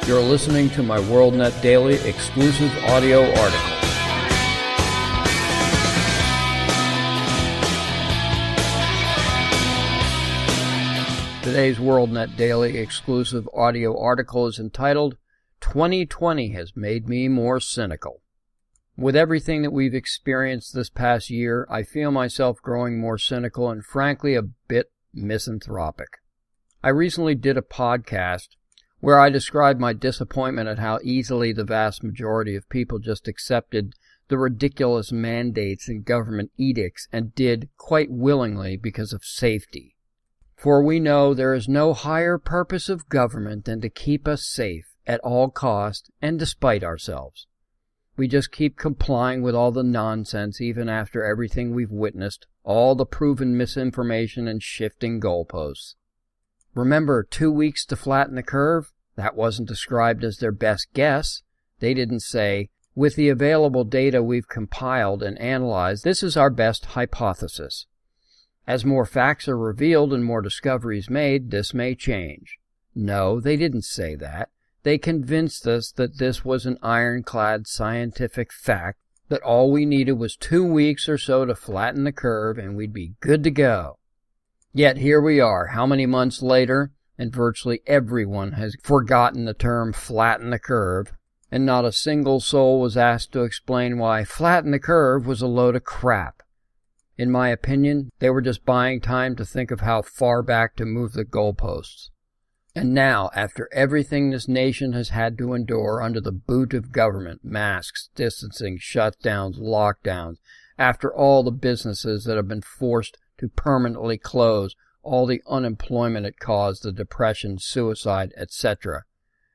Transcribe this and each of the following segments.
You're listening to my WorldNet Daily exclusive audio article. Today's WorldNet Daily exclusive audio article is entitled, 2020 has made me more cynical. With everything that we've experienced this past year, I feel myself growing more cynical and frankly a bit misanthropic. I recently did a podcast where I described my disappointment at how easily the vast majority of people just accepted the ridiculous mandates and government edicts and did quite willingly because of safety. For we know there is no higher purpose of government than to keep us safe at all cost and despite ourselves. We just keep complying with all the nonsense even after everything we've witnessed, all the proven misinformation and shifting goalposts. Remember 2 weeks to flatten the curve? That wasn't described as their best guess. They didn't say, with the available data we've compiled and analyzed, this is our best hypothesis. As more facts are revealed and more discoveries made, this may change. No, they didn't say that. They convinced us that this was an ironclad scientific fact, that all we needed was 2 weeks or so to flatten the curve and we'd be good to go. Yet here we are, how many months later, and virtually everyone has forgotten the term flatten the curve, and not a single soul was asked to explain why flatten the curve was a load of crap. In my opinion, they were just buying time to think of how far back to move the goalposts. And now, after everything this nation has had to endure under the boot of government, masks, distancing, shutdowns, lockdowns, after all the businesses that have been forced to permanently close, all the unemployment it caused, the depression, suicide, etc.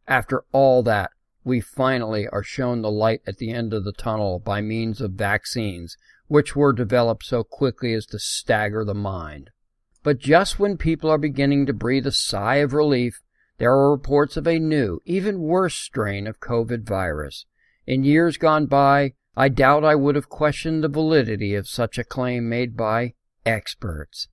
After all that, we finally are shown the light at the end of the tunnel by means of vaccines, which were developed so quickly as to stagger the mind. But just when people are beginning to breathe a sigh of relief, there are reports of a new, even worse strain of COVID virus. In years gone by, I doubt I would have questioned the validity of such a claim made by experts.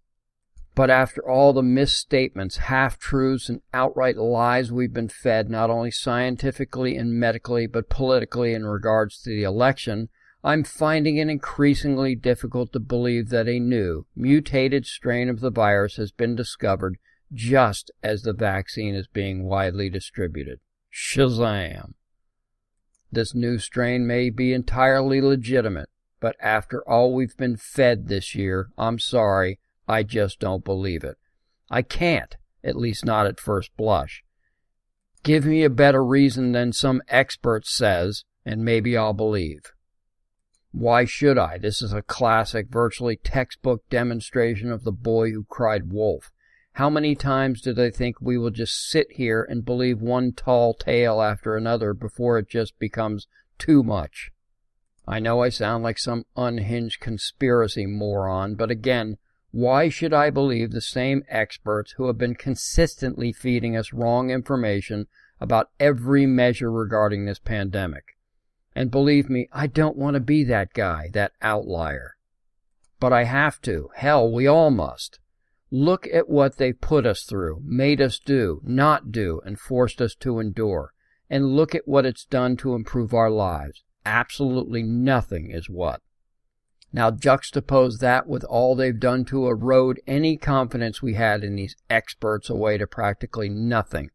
But after all the misstatements, half-truths, and outright lies we've been fed, not only scientifically and medically, but politically in regards to the election, I'm finding it increasingly difficult to believe that a new, mutated strain of the virus has been discovered just as the vaccine is being widely distributed. Shazam! This new strain may be entirely legitimate, but after all we've been fed this year, I'm sorry, I just don't believe it. I can't, at least not at first blush. Give me a better reason than some expert says, and maybe I'll believe. Why should I? This is a classic, virtually textbook demonstration of the boy who cried wolf. How many times do they think we will just sit here and believe one tall tale after another before it just becomes too much? I know I sound like some unhinged conspiracy moron, but again, why should I believe the same experts who have been consistently feeding us wrong information about every measure regarding this pandemic? And believe me, I don't want to be that guy, that outlier. But I have to. Hell, we all must. Look at what they've put us through, made us do, not do, and forced us to endure. And look at what it's done to improve our lives. Absolutely nothing is what. Now juxtapose that with all they've done to erode any confidence we had in these experts away to practically nothing.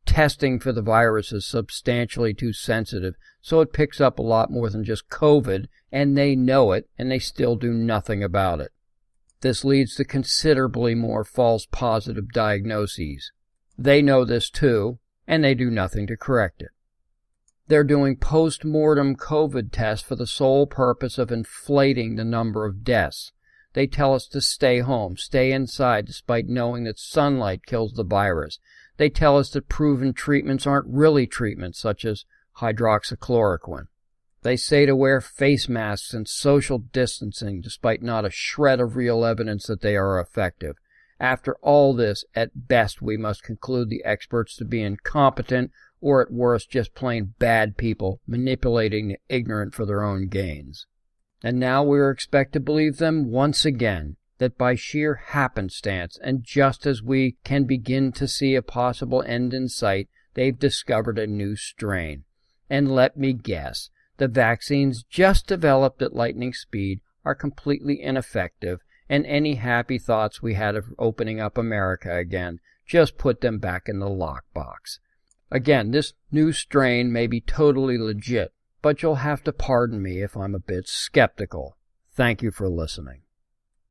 Testing for the virus is substantially too sensitive, so it picks up a lot more than just COVID, and they know it, and they still do nothing about it. This leads to considerably more false positive diagnoses. They know this too, and they do nothing to correct it. They're doing post-mortem COVID tests for the sole purpose of inflating the number of deaths. They tell us to stay home, stay inside, despite knowing that sunlight kills the virus. They tell us that proven treatments aren't really treatments, such as hydroxychloroquine. They say to wear face masks and social distancing, despite not a shred of real evidence that they are effective. After all this, at best we must conclude the experts to be incompetent, or at worst just plain bad people manipulating the ignorant for their own gains. And now we are expected to believe them once again, that by sheer happenstance, and just as we can begin to see a possible end in sight, they've discovered a new strain. And let me guess, the vaccines just developed at lightning speed are completely ineffective, and any happy thoughts we had of opening up America again just put them back in the lockbox. Again, this new strain may be totally legit, but you'll have to pardon me if I'm a bit skeptical. Thank you for listening.